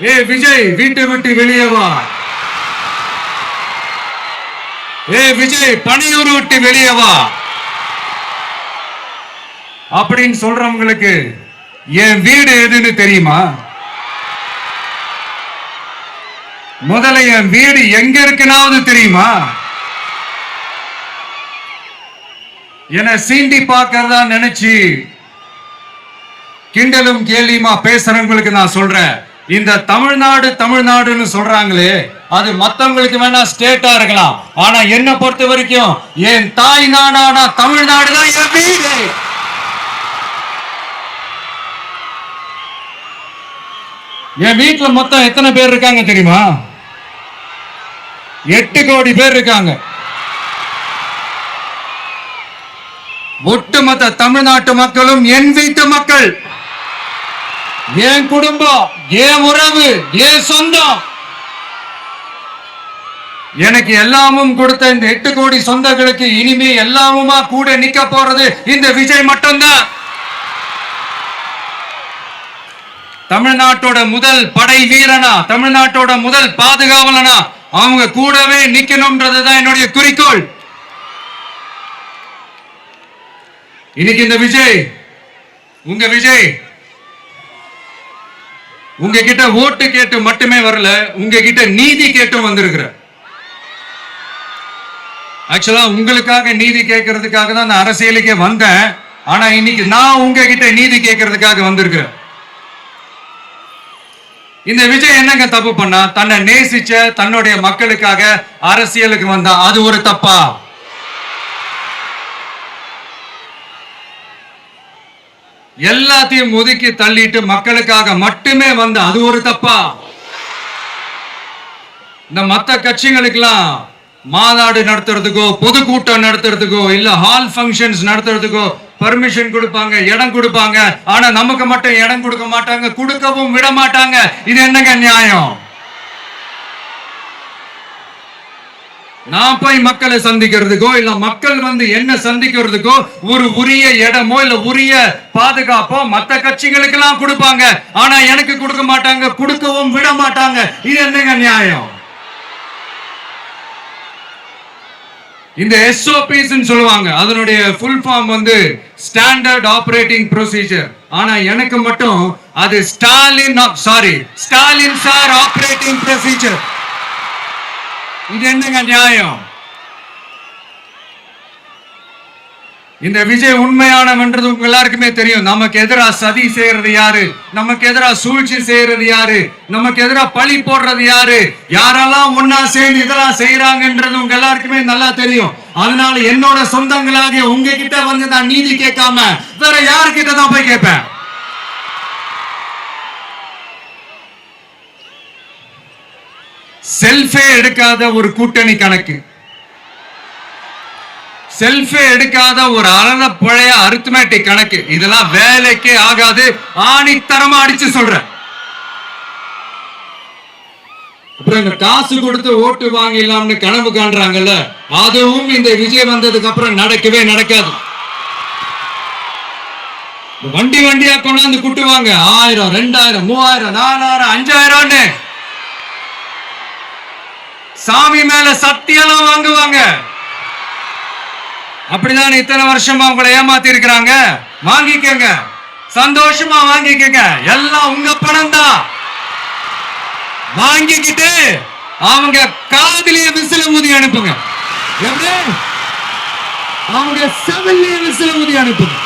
ஏ விஜய் வீட்டை விட்டு வெளியே வா, ஏ விஜய் பணியூர் விட்டு வெளியே வா அப்படின்னு சொல்றவங்களுக்கு என் வீடு எதுன்னு தெரியுமா? முதல்ல என் வீடு எங்க இருக்குனாவது தெரியுமா? என சீண்டி பார்க்கறதா நினைச்சு கிண்டலும் கேலியுமா பேசுறவங்களுக்கு நான் சொல்றேன், இந்த தமிழ்நாடு தமிழ்நாடுன்னு சொல்றாங்களே அது மத்தவங்களுக்கு வேணா ஸ்டேட்டா இருக்கலாம், ஆனா என்ன பொறுத்த வரைக்கும் என் தாய் நாடான தமிழ்நாடு தான் என் வீடு. என் வீட்டுல மொத்தம் எத்தனை பேர் இருக்காங்க தெரியுமா? 8 கோடி பேர் இருக்காங்க. ஒட்டுமொத்த தமிழ்நாட்டு மக்களும் என் வீட்டு மக்கள், என் குடும்பம், என் உறவு, என் சொந்தம். எனக்கு எல்லாமும் கொடுத்த இந்த 8 கோடி சொந்தங்களுக்கு இனிமே எல்லாமுமா கூட நிக்க போறது இந்த விஜய் மட்டும்தான். தமிழ்நாட்டோட முதல் படை வீரனா, தமிழ்நாட்டோட முதல் பாதுகாவலனா அவங்க கூடவே நிக்கணும்ன்றதுதான் என்னுடைய குறிக்கோள். இன்னைக்கு இந்த விஜய், உங்க விஜய் உங்ககிட்ட ஓட்டு கேட்டு மட்டுமே வரல, உங்ககிட்ட நீதி கேட்டும் வந்திருக்கிற. ஆக்சுவலா உங்களுக்காக நீதி கேட்கறதுக்காக தான் நான் அரசியலுக்கே வந்தேன். ஆனா இன்னைக்கு நான் உங்ககிட்ட நீதி கேட்கறதுக்காக வந்திருக்கிறேன். இந்த விஜய் என்னங்க தப்பு பண்ணா? தன்னை நேசிச்ச தன்னுடைய மக்களுக்காக அரசியலுக்கு வந்தா அது ஒரு தப்பா? எல்லாத்தையும் ஒதுக்கி தள்ளிட்டு மக்களுக்காக மட்டுமே வந்த அது ஒரு தப்பா? இந்த மத்த கட்சிகளுக்கெல்லாம் மாநாடு நடத்துறதுக்கோ பொதுக்கூட்டம் நடத்துறதுக்கோ இல்ல ஹால் ஃபங்க்ஷன்ஸ் நடத்துறதுக்கோ பர்மிஷன் கொடுப்பாங்க, இடம் கொடுப்பாங்க. ஆனா நமக்கு மட்டும் இடம் கொடுக்க மாட்டாங்க, கொடுக்கவும் விட மாட்டாங்க. இது என்னங்க நியாயம்? நான் போய் மக்களை சந்திக்கிறதுக்கோ இல்ல மக்கள் வந்து என்ன சந்திக்கிறதுக்கோ ஒரு உரிய இடமோ இல்ல உரிய பாதுகாப்போ மத்த கட்சிகளுக்கு எல்லாம் கொடுப்பாங்க. ஆனா எனக்கு கொடுக்க மாட்டாங்க, கொடுக்கவும் விட மாட்டாங்க. இது என்னங்க நியாயம்? இந்த SOPs சொல்லுவாங்க, அதனுடைய ஃபுல் ஃபார்ம் வந்து ஸ்டாண்டர்ட் ஆபரேட்டிங் ப்ரொசீஜர். ஆனா எனக்கு மட்டும் அது ஸ்டாலின் சார் ஆபரேட்டிங் ப்ரொசீஜர். இது என்னங்க நியாயம்? இந்த விஜய் உண்மையானவன்றது உங்க எல்லாருக்குமே தெரியும். நமக்கு எதிராக சதி செய்யறது யாரு, நமக்கு எதிராக சூழ்ச்சி செய்யறது யாரு, நமக்கு எதிராக பழி போடுறது யாரு, யாரெல்லாம் ஒன்னா சேர்ந்து இதெல்லாம் செய்யறாங்கன்றது உங்க எல்லாருக்குமே நல்லா தெரியும். அதனால என்னோட சொந்தங்களாக உங்ககிட்ட வந்து நான் நீதி கேட்காம வேற யாருக்கிட்ட தான் போய் கேட்பேன்? செல்ஃபே எடுக்காத ஒரு கூட்டணி கணக்கு, செல்ஃபே எடுக்காத ஒரு அரண பழைய அரித்மெட்டிக் கணக்கு, இதெல்லாம் வேலைக்கே ஆகாது. ஆணித்தரமா அடிச்சு சொல்றேன். அப்புறம் இந்த காசு கொடுத்து ஓட்டு வாங்கிடலாம்னு கனவு காண்றாங்கல்ல, அதுவும் இந்த விஜய் வந்ததுக்கு அப்புறம் நடக்கவே நடக்காது. வண்டி வண்டியா கொண்டாந்து குட்டுவாங்க. 1000, 2000, 3000, 4000, 5000 சாமி மேல சத்தியெல்லாம் வாங்குவாங்க. அப்படிதான் இத்தனை வருஷமா உங்களை ஏமாத்தி இருக்கிறாங்க. வாங்கிக்கங்க, சந்தோஷமா வாங்கிக்கங்க. எல்லாம் உங்க பணம் தான். வாங்கிக்கிட்டு அவங்க காதிலேயே விசில ஊதி அனுப்புங்க. எப்படி? அவங்க செவிலிய விசில ஊதி அனுப்புங்க.